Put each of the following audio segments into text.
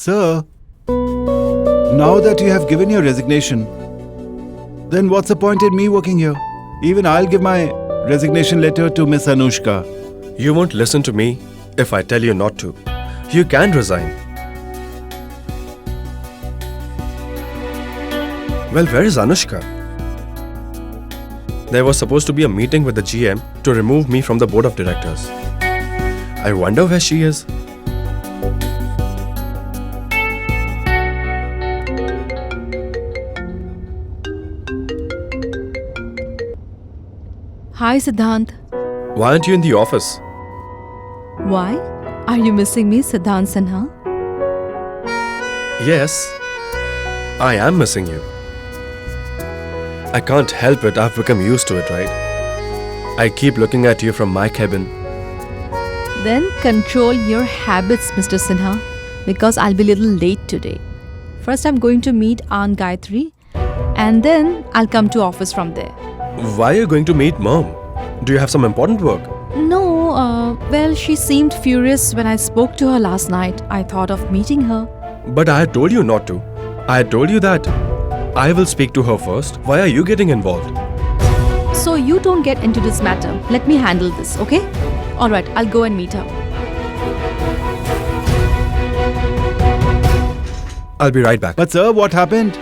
Sir, now that you have given your resignation, then what's the point in me working here? Even I'll give my resignation letter to Miss Anushka. You won't listen to me if I tell you not to. You can resign. Well, where is Anushka? There was supposed to be a meeting with the GM to remove me from the board of directors. I wonder where she is. Hi, Siddhant. Why aren't you in the office? Why? Are you missing me, Siddhant Sinha? Yes, I am missing you. I can't help it, I've become used to it, right? I keep looking at you from my cabin. Then control your habits, Mr. Sinha, because I'll be a little late today. First, I'm going to meet Aunt Gayatri, and then I'll come to office from there. Why are you going to meet Mom? Do you have some important work? No, well, she seemed furious when I spoke to her last night. I thought of meeting her. But I had told you not to. I had told you that I will speak to her first. Why are you getting involved? So you don't get into this matter. Let me handle this, okay? Alright, I'll go and meet her. I'll be right back. But sir, what happened?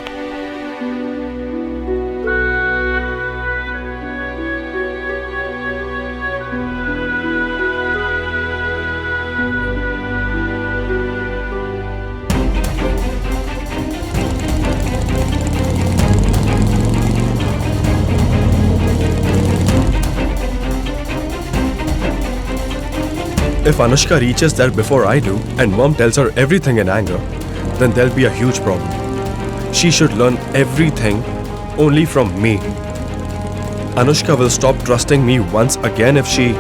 If Anushka reaches there before I do and Mom tells her everything in anger, then there'll be a huge problem. She should learn everything only from me. Anushka will stop trusting me once again if she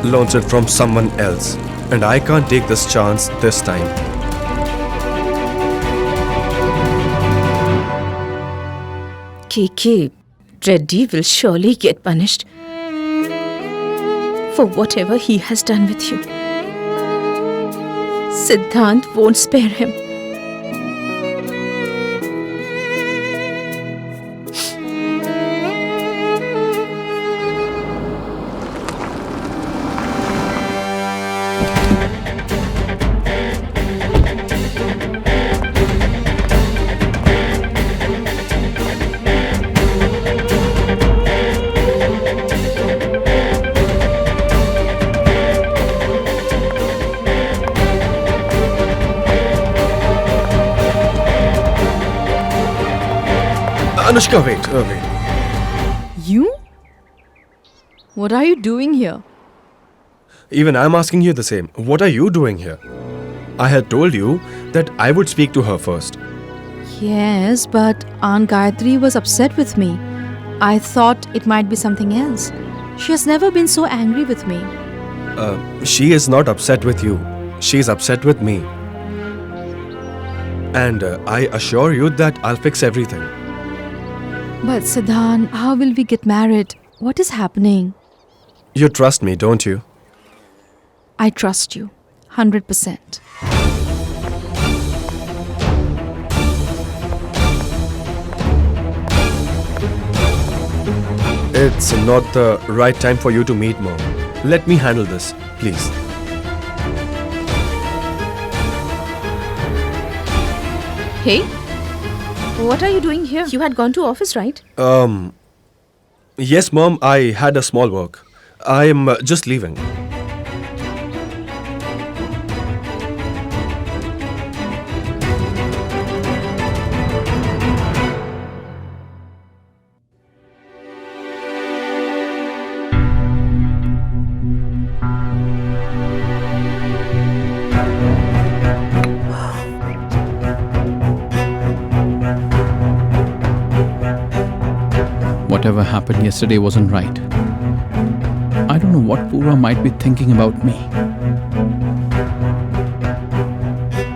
learns it from someone else. And I can't take this chance this time. KK, Reddy will surely get punished for whatever he has done with you. Siddhant won't spare him. Anushka, wait. You? What are you doing here? Even I'm asking you the same. What are you doing here? I had told you that I would speak to her first. Yes, but Aunt Gayatri was upset with me. I thought it might be something else. She has never been so angry with me. She is not upset with you. She is upset with me. And I assure you that I'll fix everything. But Siddhant, how will we get married? What is happening? You trust me, don't you? I trust you. 100%. It's not the right time for you to meet Mom. Let me handle this, please. Hey, what are you doing here? You had gone to office, right? Yes, Mom, I had a small work. I am just leaving. Whatever happened yesterday wasn't right. I don't know what Pura might be thinking about me.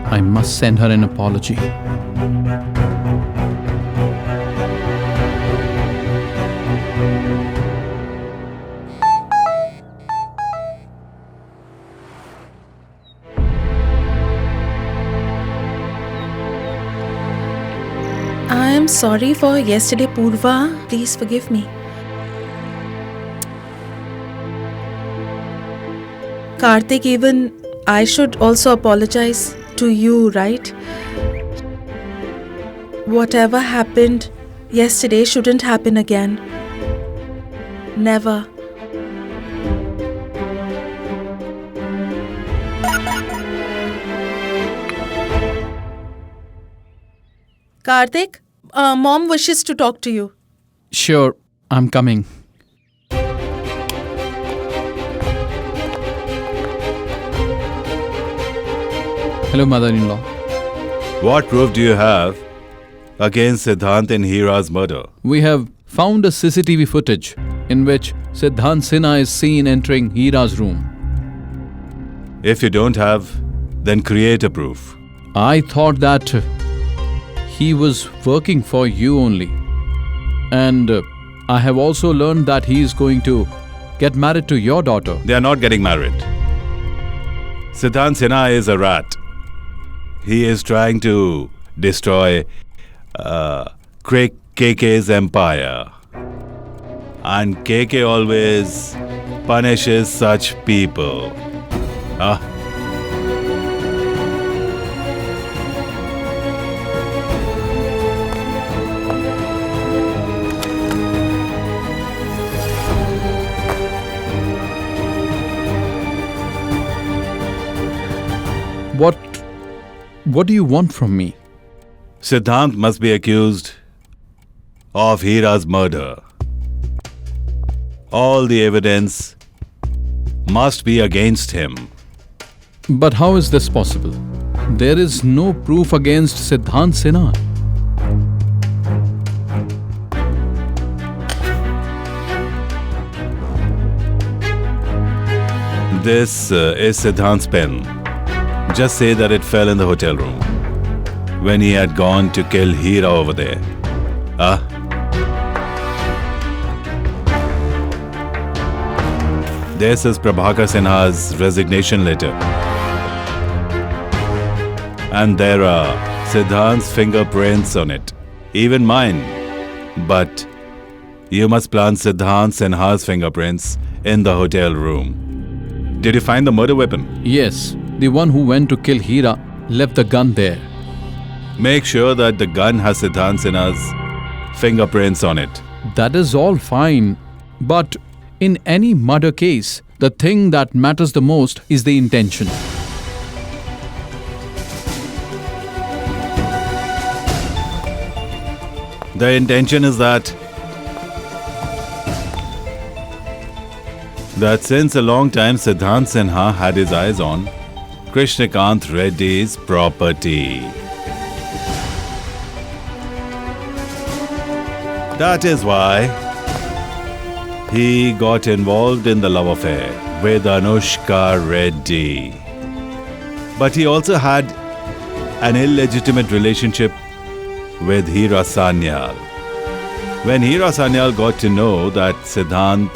I must send her an apology. I am sorry for yesterday, Purva. Please forgive me. Karthik, even I should also apologize to you, right? Whatever happened yesterday shouldn't happen again. Never. Karthik, Mom wishes to talk to you. Sure, I'm coming. Hello, mother-in-law. What proof do you have against Siddhant in Hira's murder? We have found a CCTV footage in which Siddhant Sinha is seen entering Hira's room. If you don't have, then create a proof. I thought that he was working for you only. And I have also learned that he is going to get married to your daughter. They are not getting married. Siddhant Sinha is a rat. He is trying to destroy KK's empire. And KK always punishes such people. Huh? What do you want from me? Siddhant must be accused of Hira's murder. All the evidence must be against him. But how is this possible? There is no proof against Siddhant Sinha. This is Siddhant's pen. Just say that it fell in the hotel room when he had gone to kill Hira over there. Huh? This is Prabhakar Sinha's resignation letter. And there are Siddhant's fingerprints on it. Even mine. But you must plant Siddhant Sinha's fingerprints in the hotel room. Did you find the murder weapon? Yes, the one who went to kill Hira left the gun there. Make sure that the gun has Siddhant Sinha's fingerprints on it. That is all fine. But in any murder case, the thing that matters the most is the intention. The intention is that since a long time Siddhant Sinha had his eyes on Krishnakant Reddy's property. That is why he got involved in the love affair with Anushka Reddy. But he also had an illegitimate relationship with Hira Sanyal. When Hira Sanyal got to know that Siddhant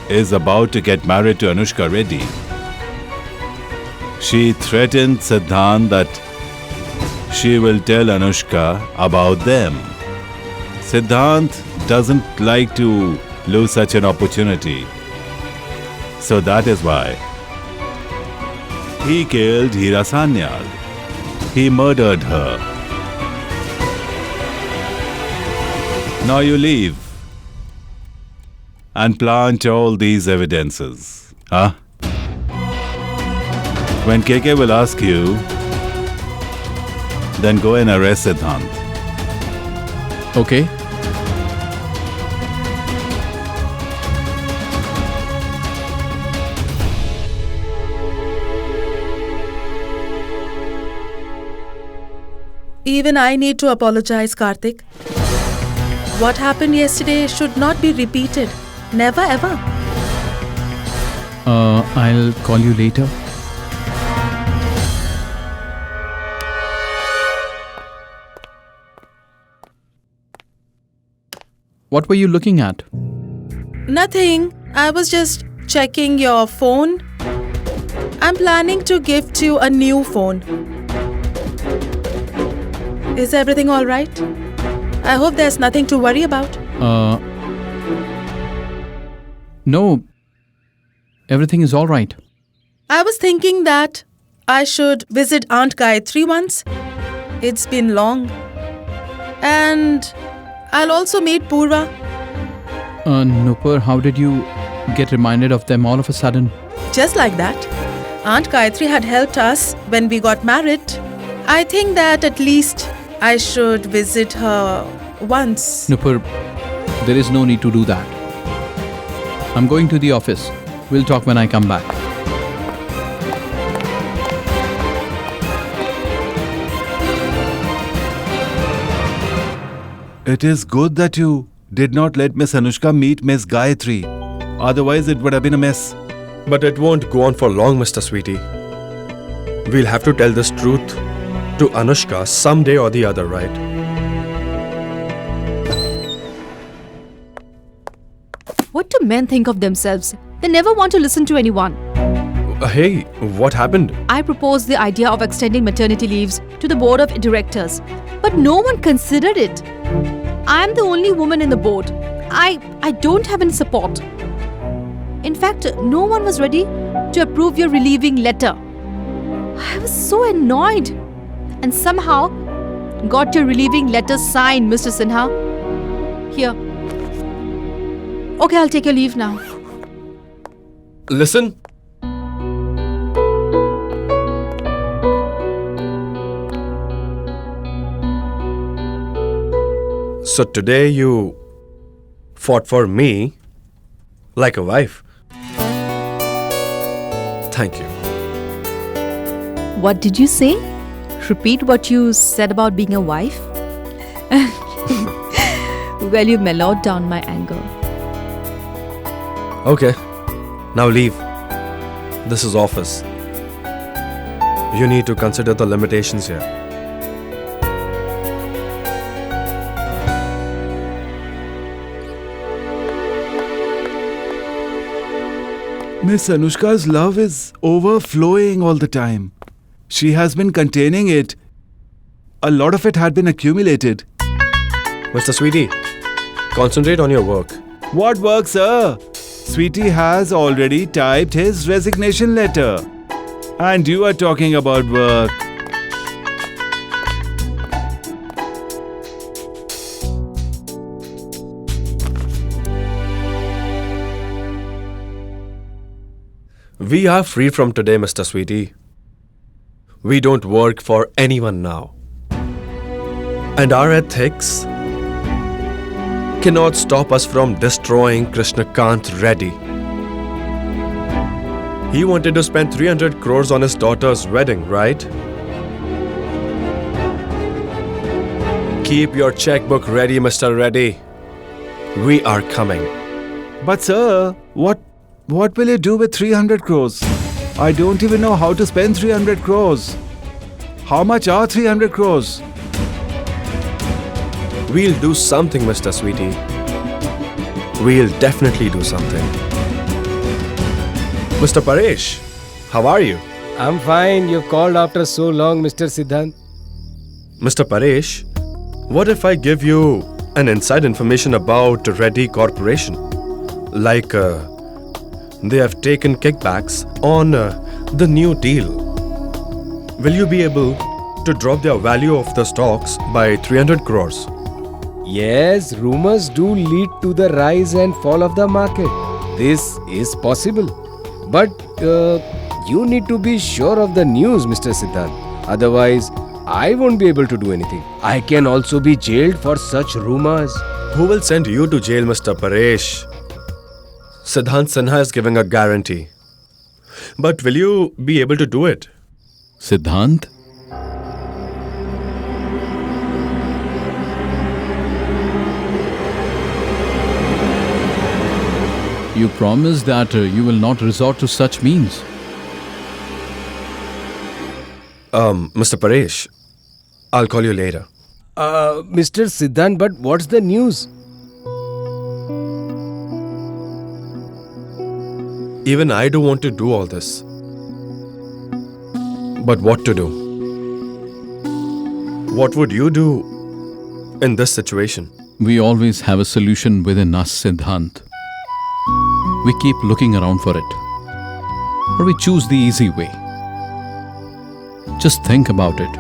is about to get married to Anushka Reddy, she threatened Siddhant that she will tell Anushka about them. Siddhant doesn't like to lose such an opportunity. So that is why he killed Hira Sanyal. He murdered her. Now you leave and plant all these evidences. Huh? When KK will ask you, then go and arrest Siddhant. Okay? Even I need to apologize, Karthik. What happened yesterday should not be repeated. Never ever. I'll call you later. What were you looking at? Nothing. I was just checking your phone. I'm planning to gift you a new phone. Is everything all right? I hope there's nothing to worry about. No, everything is all right. I was thinking that I should visit Aunt Gayatri once. It's been long. And I'll also meet Purva. Nupur, how did you get reminded of them all of a sudden? Just like that. Aunt Gayatri had helped us when we got married. I think that at least I should visit her once. Nupur, there is no need to do that. I'm going to the office. We'll talk when I come back. It is good that you did not let Miss Anushka meet Miss Gayatri. Otherwise, it would have been a mess. But it won't go on for long, Mr. Sweetie. We'll have to tell this truth to Anushka someday or the other, right? What do men think of themselves? They never want to listen to anyone. Hey, what happened? I proposed the idea of extending maternity leaves to the board of directors, but no one considered it. I am the only woman in the board. I don't have any support. In fact, no one was ready to approve your relieving letter. I was so annoyed and somehow got your relieving letter signed, Mr. Sinha. Here. Okay, I'll take your leave now. Listen. So today you fought for me like a wife. Thank you. What did you say? Repeat what you said about being a wife? Well, you mellowed down my anger. Okay, now leave. This is office. You need to consider the limitations here. Miss Anushka's love is overflowing all the time. She has been containing it. A lot of it had been accumulated. Mr. Sweetie, concentrate on your work. What work, sir? Sweetie has already typed his resignation letter. And you are talking about work. We are free from today, Mr. Sweetie. We don't work for anyone now. And our ethics cannot stop us from destroying Krishnakant Reddy. He wanted to spend 300 crores on his daughter's wedding, right? Keep your checkbook ready, Mr. Reddy. We are coming. But sir, what will you do with 300 crores? I don't even know how to spend 300 crores. How much are 300 crores? We'll do something, Mr. Sweetie. We'll definitely do something. Mr. Paresh, how are you? I'm fine. You called after so long, Mr. Siddhant. Mr. Paresh, what if I give you an inside information about Reddy Corporation? Like, they have taken kickbacks on the new deal. Will you be able to drop their value of the stocks by 300 crores? Yes, rumors do lead to the rise and fall of the market. This is possible. But you need to be sure of the news, Mr. Siddhant. Otherwise, I won't be able to do anything. I can also be jailed for such rumors. Who will send you to jail, Mr. Paresh? Siddhant Sinha is giving a guarantee. But will you be able to do it? Siddhant? You promise that you will not resort to such means. Mr. Paresh, I'll call you later. Mr. Siddhant, but what's the news? Even I don't want to do all this. But what to do? What would you do in this situation? We always have a solution within us, Siddhant. We keep looking around for it. Or we choose the easy way. Just think about it.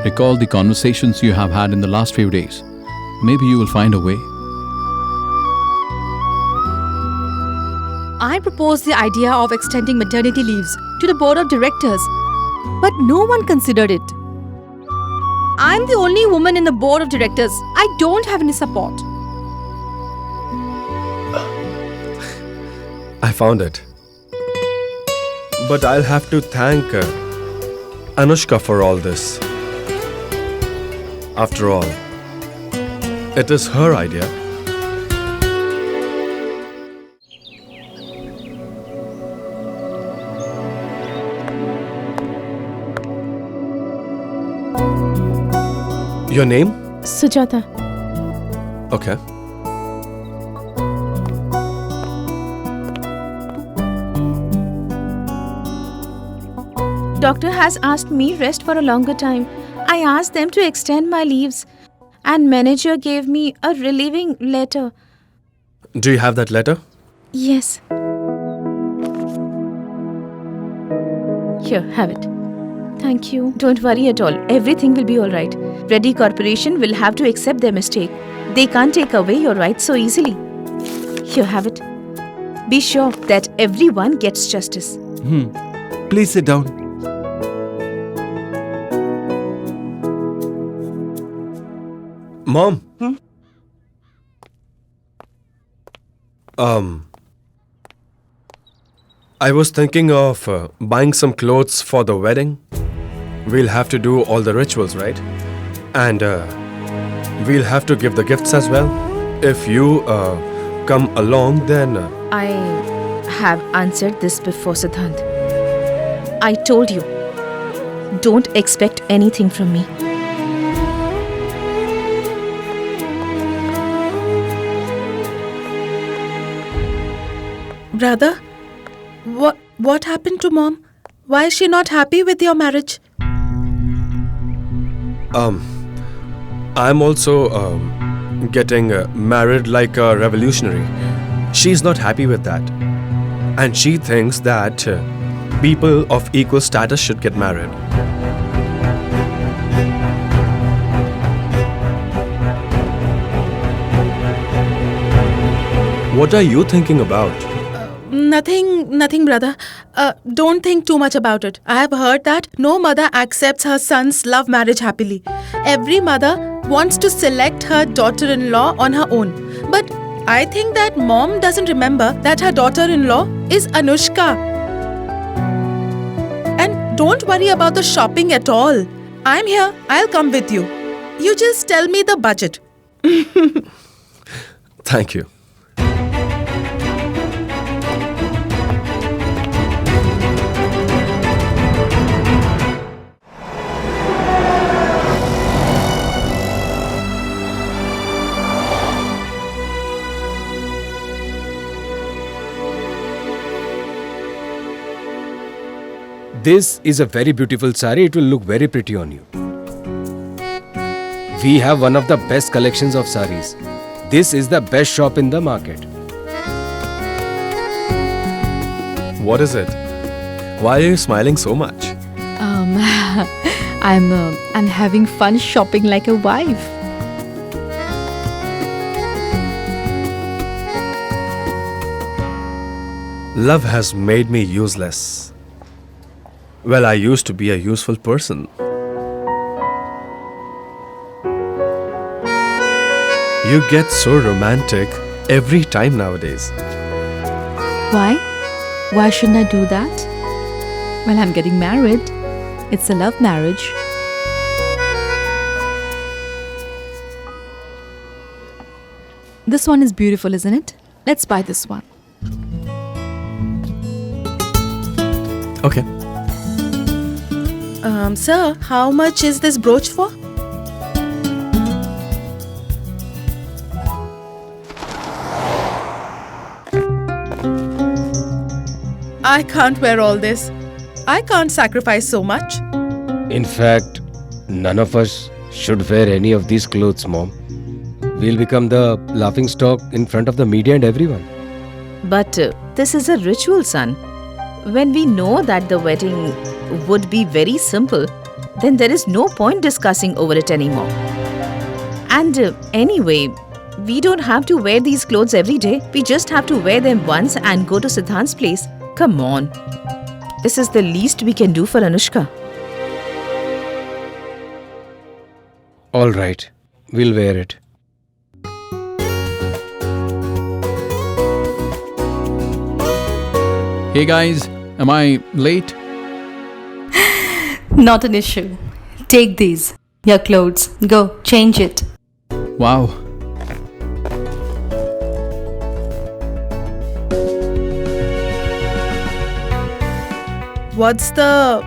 Recall the conversations you have had in the last few days. Maybe you will find a way. I proposed the idea of extending maternity leaves to the board of directors, but no one considered it. I'm the only woman in the board of directors. I don't have any support. I found it. But I'll have to thank Anushka for all this. After all, it is her idea. Your name? Sujata. Okay. Doctor has asked me rest for a longer time. I asked them to extend my leaves and manager gave me a relieving letter. Do you have that letter? Yes. Here, have it. Thank you. Don't worry at all. Everything will be all right. Reddy Corporation will have to accept their mistake. They can't take away your rights so easily. Here, have it. Be sure that everyone gets justice. Please sit down. Mom. I was thinking of buying some clothes for the wedding. We'll have to do all the rituals, right? And we'll have to give the gifts as well. If you come along, then... I have answered this before, Siddhant. I told you, don't expect anything from me. Brother, what happened to Mom? Why is she not happy with your marriage? I'm also getting married like a revolutionary. She's not happy with that. And she thinks that people of equal status should get married. What are you thinking about? Nothing, brother. Don't think too much about it. I have heard that no mother accepts her son's love marriage happily. Every mother wants to select her daughter-in-law on her own. But I think that Mom doesn't remember that her daughter-in-law is Anushka. And don't worry about the shopping at all. I'm here. I'll come with you. You just tell me the budget. Thank you. This is a very beautiful sari. It will look very pretty on you. We have one of the best collections of saris. This is the best shop in the market. What is it? Why are you smiling so much? I'm having fun shopping like a wife. Love has made me useless. Well, I used to be a useful person. You get so romantic every time nowadays. Why? Why shouldn't I do that? Well, I'm getting married. It's a love marriage. This one is beautiful, isn't it? Let's buy this one. Okay. Sir, how much is this brooch for? I can't wear all this. I can't sacrifice so much. In fact, none of us should wear any of these clothes, Mom. We'll become the laughing stock in front of the media and everyone. But this is a ritual, son. When we know that the wedding would be very simple, then there is no point discussing over it anymore. And anyway, we don't have to wear these clothes every day. We just have to wear them once and go to Siddhant's place. Come on. This is the least we can do for Anushka. All right, we'll wear it. Hey guys, am I late? Not an issue. Take these. Your clothes. Go, change it. Wow. What's the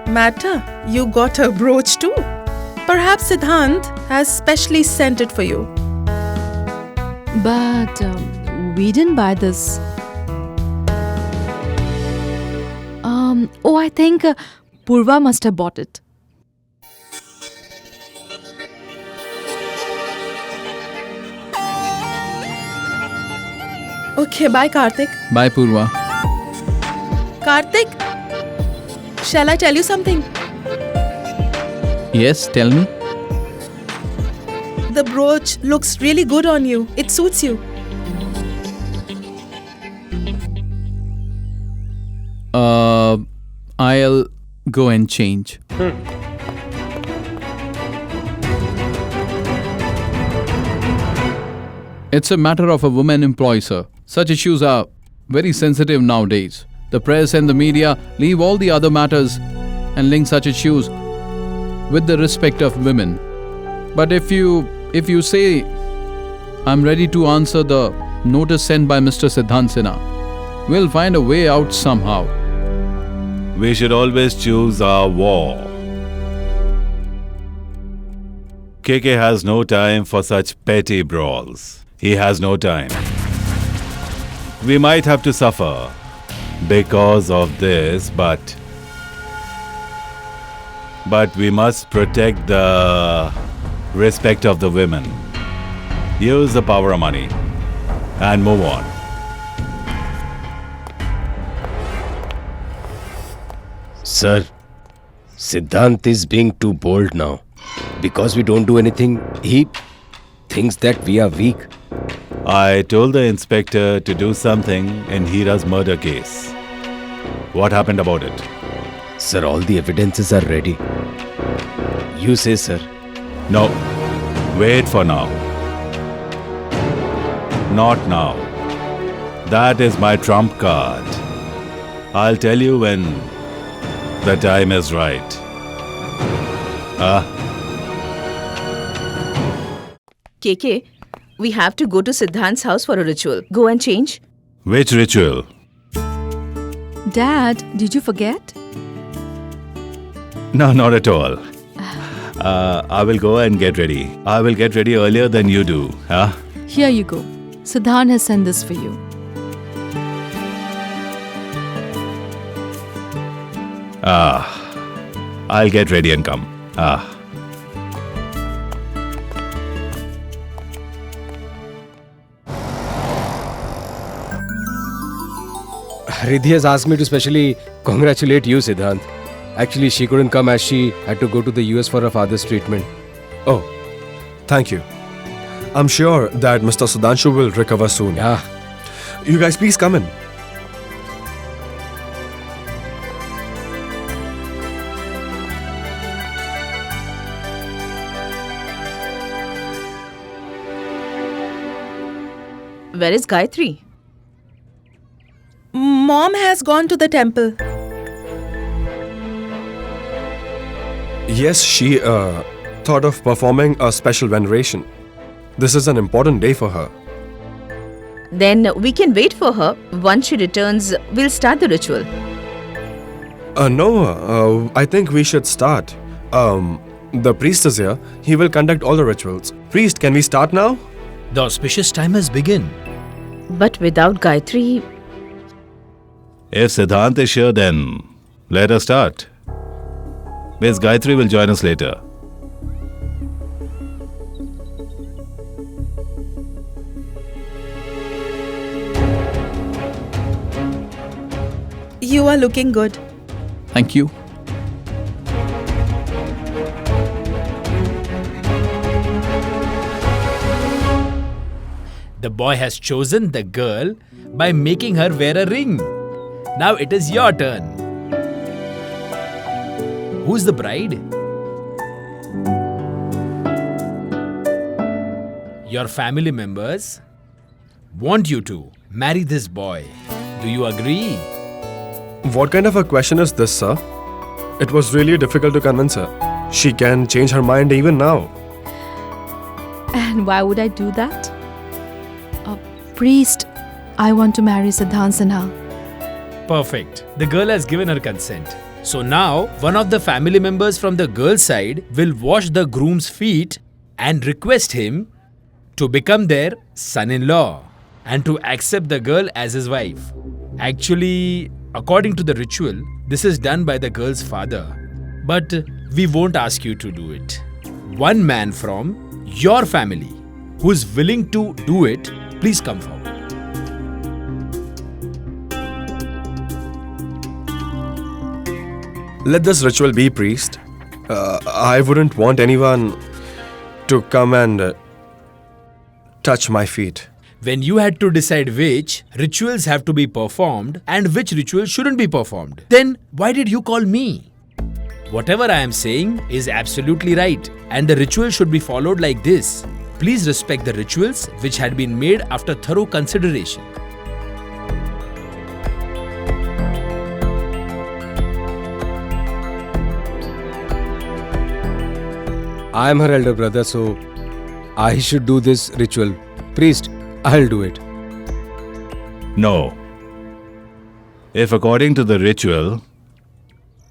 matter? You got a brooch too? Perhaps Siddhant has specially sent it for you. But we didn't buy this. Oh, I think Purva must have bought it. Okay, bye Karthik. Bye, Purva. Karthik, shall I tell you something? Yes, tell me. The brooch looks really good on you. It suits you. I'll go and change. It's a matter of a woman employee, sir. Such issues are very sensitive nowadays. The press and the media leave all the other matters and link such issues with the respect of women. But if you say I'm ready to answer the notice sent by Mr. Siddhant Sinha, we'll find a way out somehow. We should always choose our war. KK has no time for such petty brawls. He has no time. We might have to suffer because of this, but we must protect the respect of the women. Use the power of money and move on. Sir, Siddhant is being too bold now. Because we don't do anything, he thinks that we are weak. I told the inspector to do something in Hira's murder case. What happened about it? Sir, all the evidences are ready. You say, sir. No. Wait for now. Not now. That is my trump card. I'll tell you when the time is right. KK, we have to go to Siddhant's house for a ritual. Go and change. Which ritual? Dad, did you forget? No, not at all. I will go and get ready. I will get ready earlier than you do. Here you go. Siddhant has sent this for you. I'll get ready and come. Riddhi has asked me to specially congratulate you, Siddhant. Actually, she couldn't come as she had to go to the US for her father's treatment. Oh, thank you. I'm sure that Mr. Sudhanshu will recover soon. Yeah. You guys please come in. Where is Gayatri? Mom has gone to the temple. Yes, she thought of performing a special veneration. This is an important day for her. Then we can wait for her. Once she returns, we'll start the ritual. No, I think we should start. The priest is here. He will conduct all the rituals. Priest, can we start now? The auspicious time has begun. But without Gayatri, If Siddhant is here, then let us start. Miss Gayatri will join us later. You are looking good. Thank you. The boy has chosen the girl by making her wear a ring. Now it is your turn. Who's the bride? Your family members want you to marry this boy. Do you agree? What kind of a question is this, sir? It was really difficult to convince her. She can change her mind even now. And why would I do that? Priest, I want to marry Siddhant Sinha. Perfect. The girl has given her consent. So now, one of the family members from the girl's side will wash the groom's feet and request him to become their son-in-law and to accept the girl as his wife. Actually, according to the ritual, this is done by the girl's father. But we won't ask you to do it. One man from your family who is willing to do it, please come forward. Let this ritual be, priest. I wouldn't want anyone to come and touch my feet. When you had to decide which rituals have to be performed and which rituals shouldn't be performed, then why did you call me? Whatever I am saying is absolutely right, and the ritual should be followed like this. Please respect the rituals which had been made after thorough consideration. I am her elder brother, so I should do this ritual. Priest, I'll do it. No. If according to the ritual,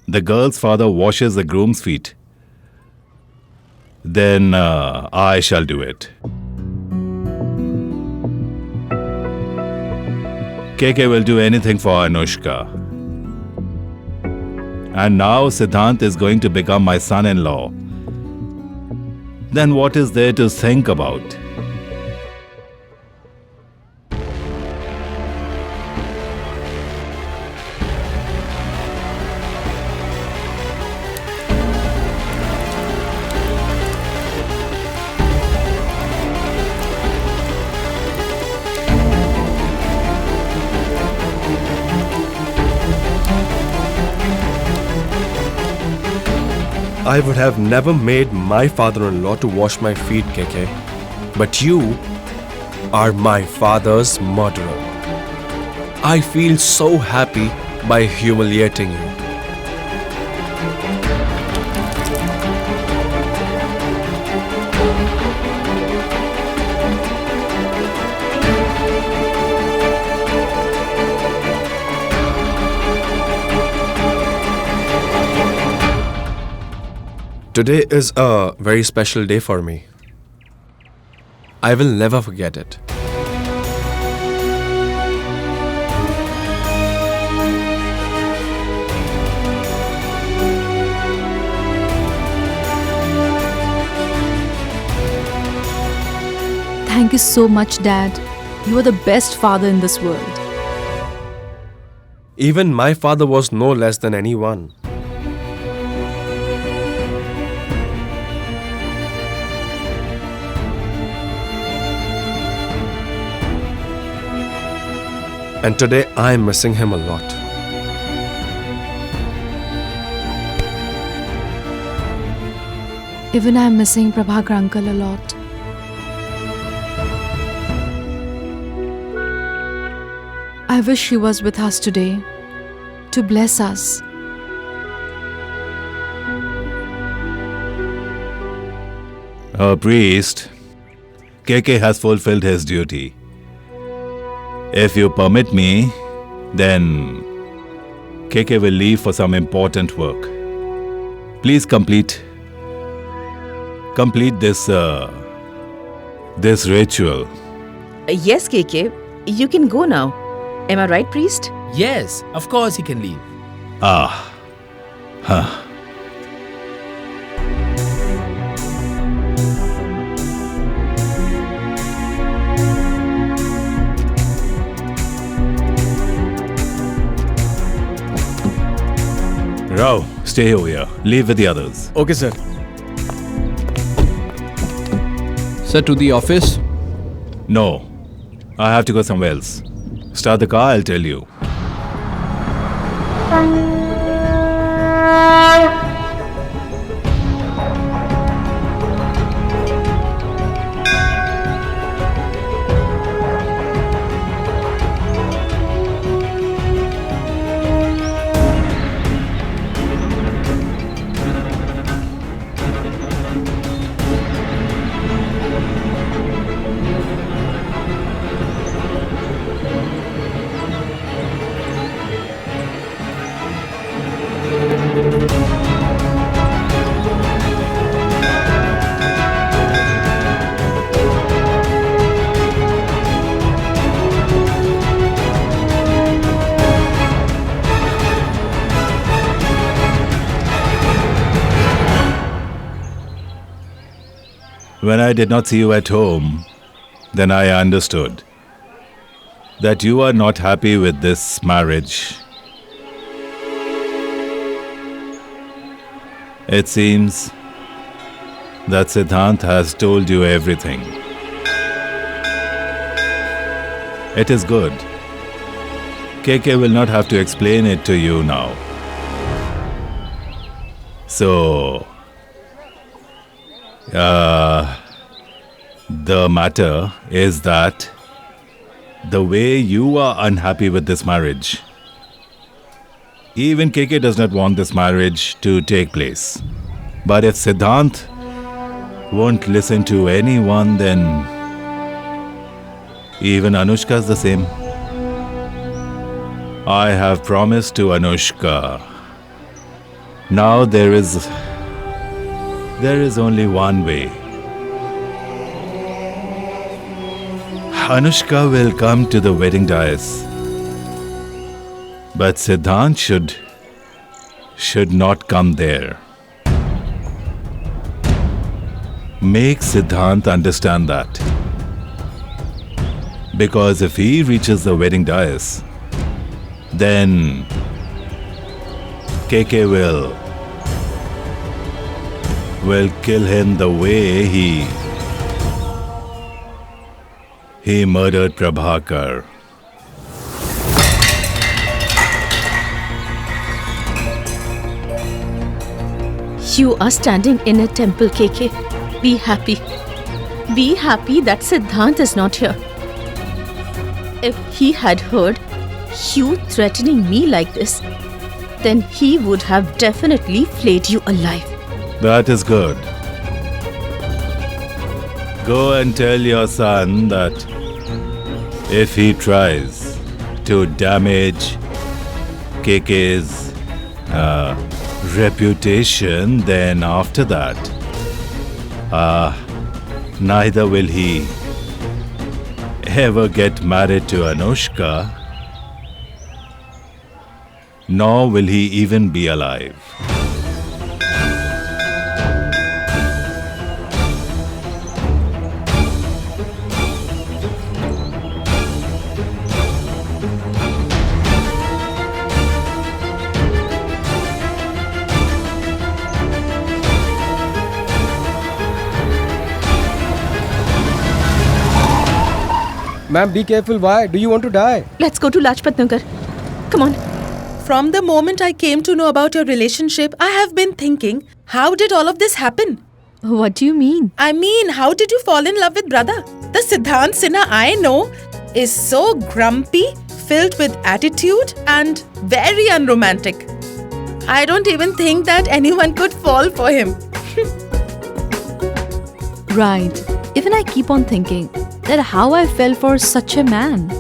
the girl's father washes the groom's feet, then I shall do it. KK will do anything for Anushka. And now Siddhant is going to become my son-in-law. Then what is there to think about? I would have never made my father-in-law to wash my feet, KK. But you are my father's murderer. I feel so happy by humiliating you. Today is a very special day for me. I will never forget it. Thank you so much, Dad. You are the best father in this world. Even my father was no less than anyone. And today I am missing him a lot. Even I am missing Prabhakar uncle a lot. I wish he was with us today to bless us. Priest, KK has fulfilled his duty. If you permit me, then KK will leave for some important work. Please complete this ritual. Yes, KK, you can go now. Am I right, priest? Yes, of course he can leave. stay over here. Leave with the others. Okay, sir. Sir, to the office. No, I have to go somewhere else. Start the car, I'll tell you. When I did not see you at home, then I understood that you are not happy with this marriage. It seems that Siddhant has told you everything. It is good. KK will not have to explain it to you now. So, the matter is that the way you are unhappy with this marriage, even KK does not want this marriage to take place. But if Siddhant won't listen to anyone, then even Anushka is the same. I have promised to Anushka. Now there is only one way. Anushka will come to the wedding dais, but Siddhant should not come there. Make Siddhant understand that. Because if he reaches the wedding dais, then KK will kill him the way he murdered Prabhakar. You are standing in a temple, KK. Be happy. Be happy that Siddhant is not here. If he had heard you threatening me like this, then he would have definitely flayed you alive. That is good. Go and tell your son that if he tries to damage KK's reputation, then after that, neither will he ever get married to Anushka, nor will he even be alive. Ma'am, be careful. Why? Do you want to die? Let's go to Lajpat Nagar. Come on. From the moment I came to know about your relationship, I have been thinking, how did all of this happen? What do you mean? I mean, how did you fall in love with brother? The Siddhant Sinha I know is so grumpy, filled with attitude and very unromantic. I don't even think that anyone could fall for him. Right. Even I keep on thinking that how I fell for such a man.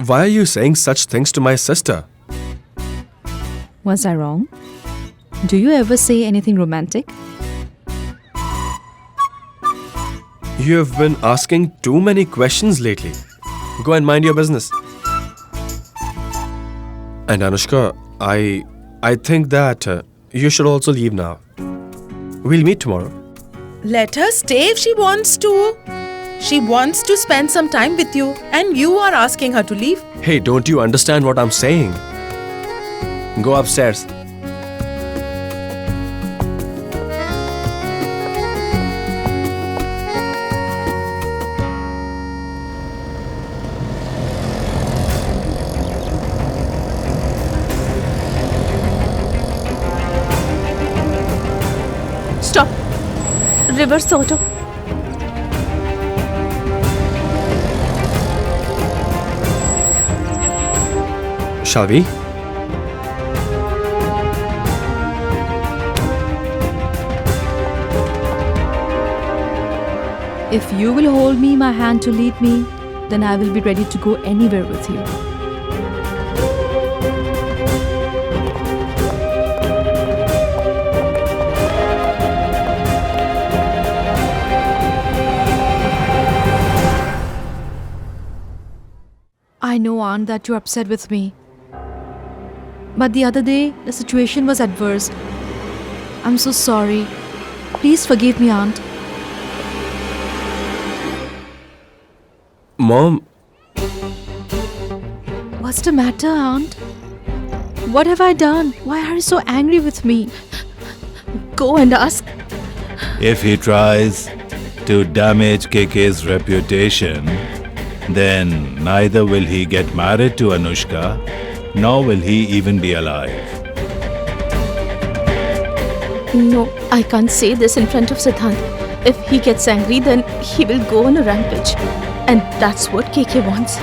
Why are you saying such things to my sister? Was I wrong? Do you ever say anything romantic? You have been asking too many questions lately. Go and mind your business. And Anushka, I think that you should also leave now. We'll meet tomorrow. Let her stay if she wants to. She wants to spend some time with you and you are asking her to leave. Hey, don't you understand what I'm saying? Go upstairs. Stop. Reverse auto. Shall we? If you will hold me my hand to lead me, then I will be ready to go anywhere with you. I know, Aunt, that you're upset with me. But the other day, the situation was adverse. I'm so sorry. Please forgive me, Aunt. Mom, What's the matter, Aunt? What have I done? Why are you so angry with me? Go and ask. If he tries to damage KK's reputation, then neither will he get married to Anushka, nor will he even be alive. No, I can't say this in front of Siddhant. If he gets angry, then he will go on a rampage. And that's what KK wants.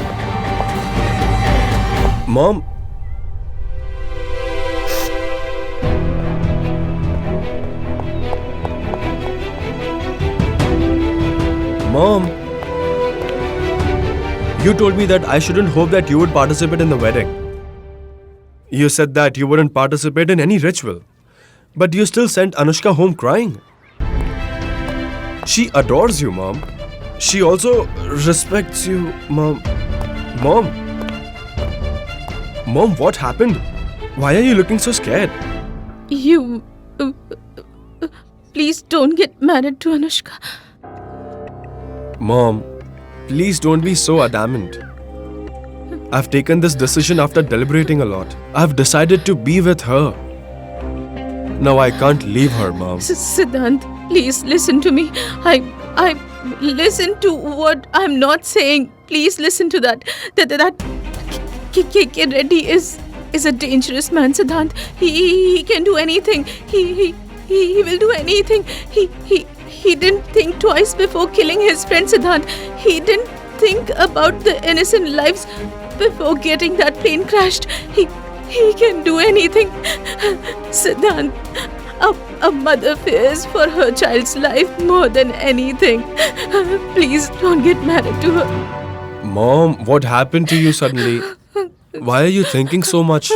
Mom. Mom. You told me that I shouldn't hope that you would participate in the wedding. You said that you wouldn't participate in any ritual. But you still sent Anushka home crying. She adores you, Mom. She also respects you, Mom. Mom, what happened? Why are you looking so scared? You... please don't get married to Anushka. Mom, please don't be so adamant. I've taken this decision after deliberating a lot. I've decided to be with her. Now I can't leave her, Mom. Siddhant, please listen to me. I listen to what I'm not saying. Please listen to that. That KK Reddy is a dangerous man, Siddhant. He can do anything. He will do anything. He didn't think twice before killing his friend, Siddhant. He didn't think about the innocent lives before getting that plane crashed. He can do anything. Siddhant, a mother fears for her child's life more than anything. Please don't get married to her. Mom, what happened to you suddenly? Why are you thinking so much?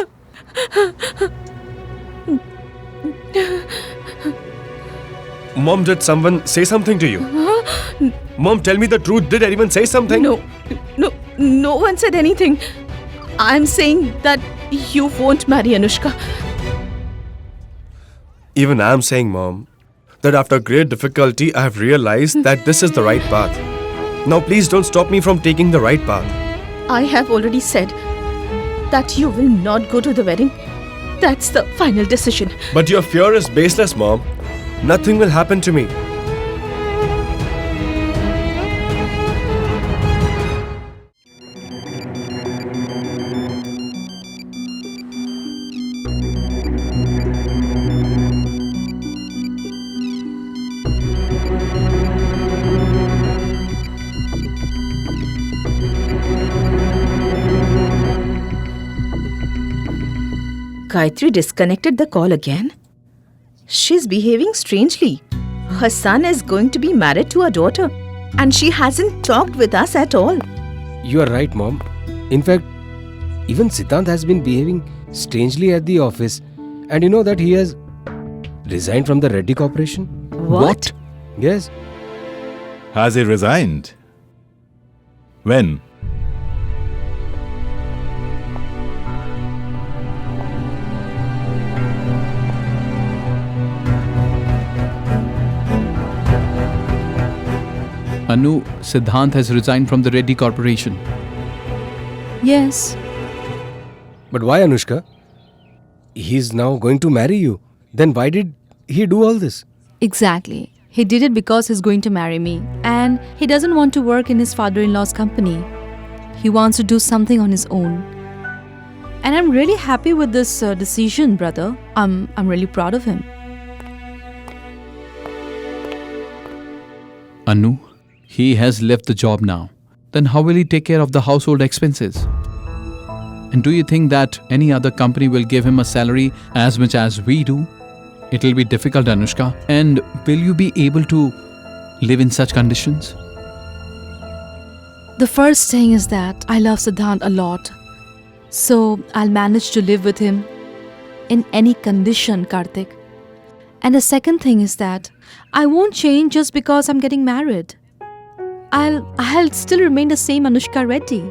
Mom, did someone say something to you? Mom, tell me the truth. Did anyone say something? No one said anything. I'm saying that you won't marry Anushka. Even I'm saying, Mom, that after great difficulty, I have realized that this is the right path. Now, please don't stop me from taking the right path. I have already said that you will not go to the wedding. That's the final decision. But your fear is baseless, Mom. Nothing will happen to me. Gayatri disconnected the call again. She's behaving strangely. Her son is going to be married to her daughter, and she hasn't talked with us at all. You are right, Mom. In fact, even Siddhant has been behaving strangely at the office. And you know that he has resigned from the Reddy Corporation? What? Yes. Has he resigned? When? Anu, Siddhant has resigned from the Reddy Corporation. Yes. But why, Anushka? he's now going to marry you. Then why did he do all this? Exactly. He did it because he's going to marry me. And he doesn't want to work in his father-in-law's company. He wants to do something on his own. And I'm really happy with this decision, brother. I'm really proud of him. Anu, he has left the job now. Then how will he take care of the household expenses? And do you think that any other company will give him a salary as much as we do? It will be difficult, Anushka. And will you be able to live in such conditions? The first thing is that I love Siddhant a lot. So I'll manage to live with him in any condition, Karthik. And the second thing is that I won't change just because I'm getting married. I'll still remain the same Anushka Reddy.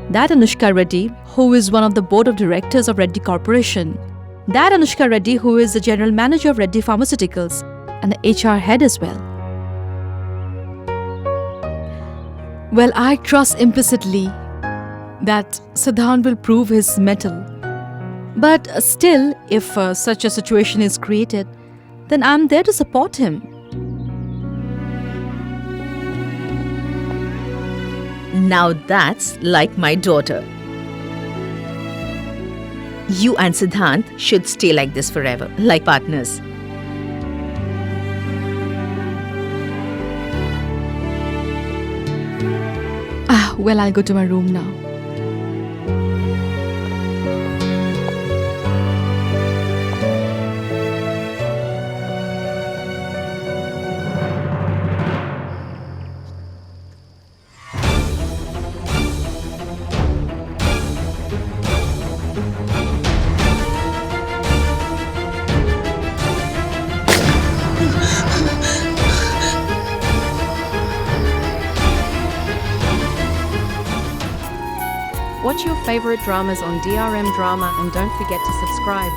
That Anushka Reddy, who is one of the board of directors of Reddy Corporation. That Anushka Reddy, who is the general manager of Reddy Pharmaceuticals and the HR head as well. Well, I trust implicitly that Siddhant will prove his mettle. But still, if such a situation is created, then I'm there to support him. Now that's like my daughter. You and Siddhant should stay like this forever, like partners. Well, I'll go to my room now. Watch your favorite dramas on DRM Drama and don't forget to subscribe.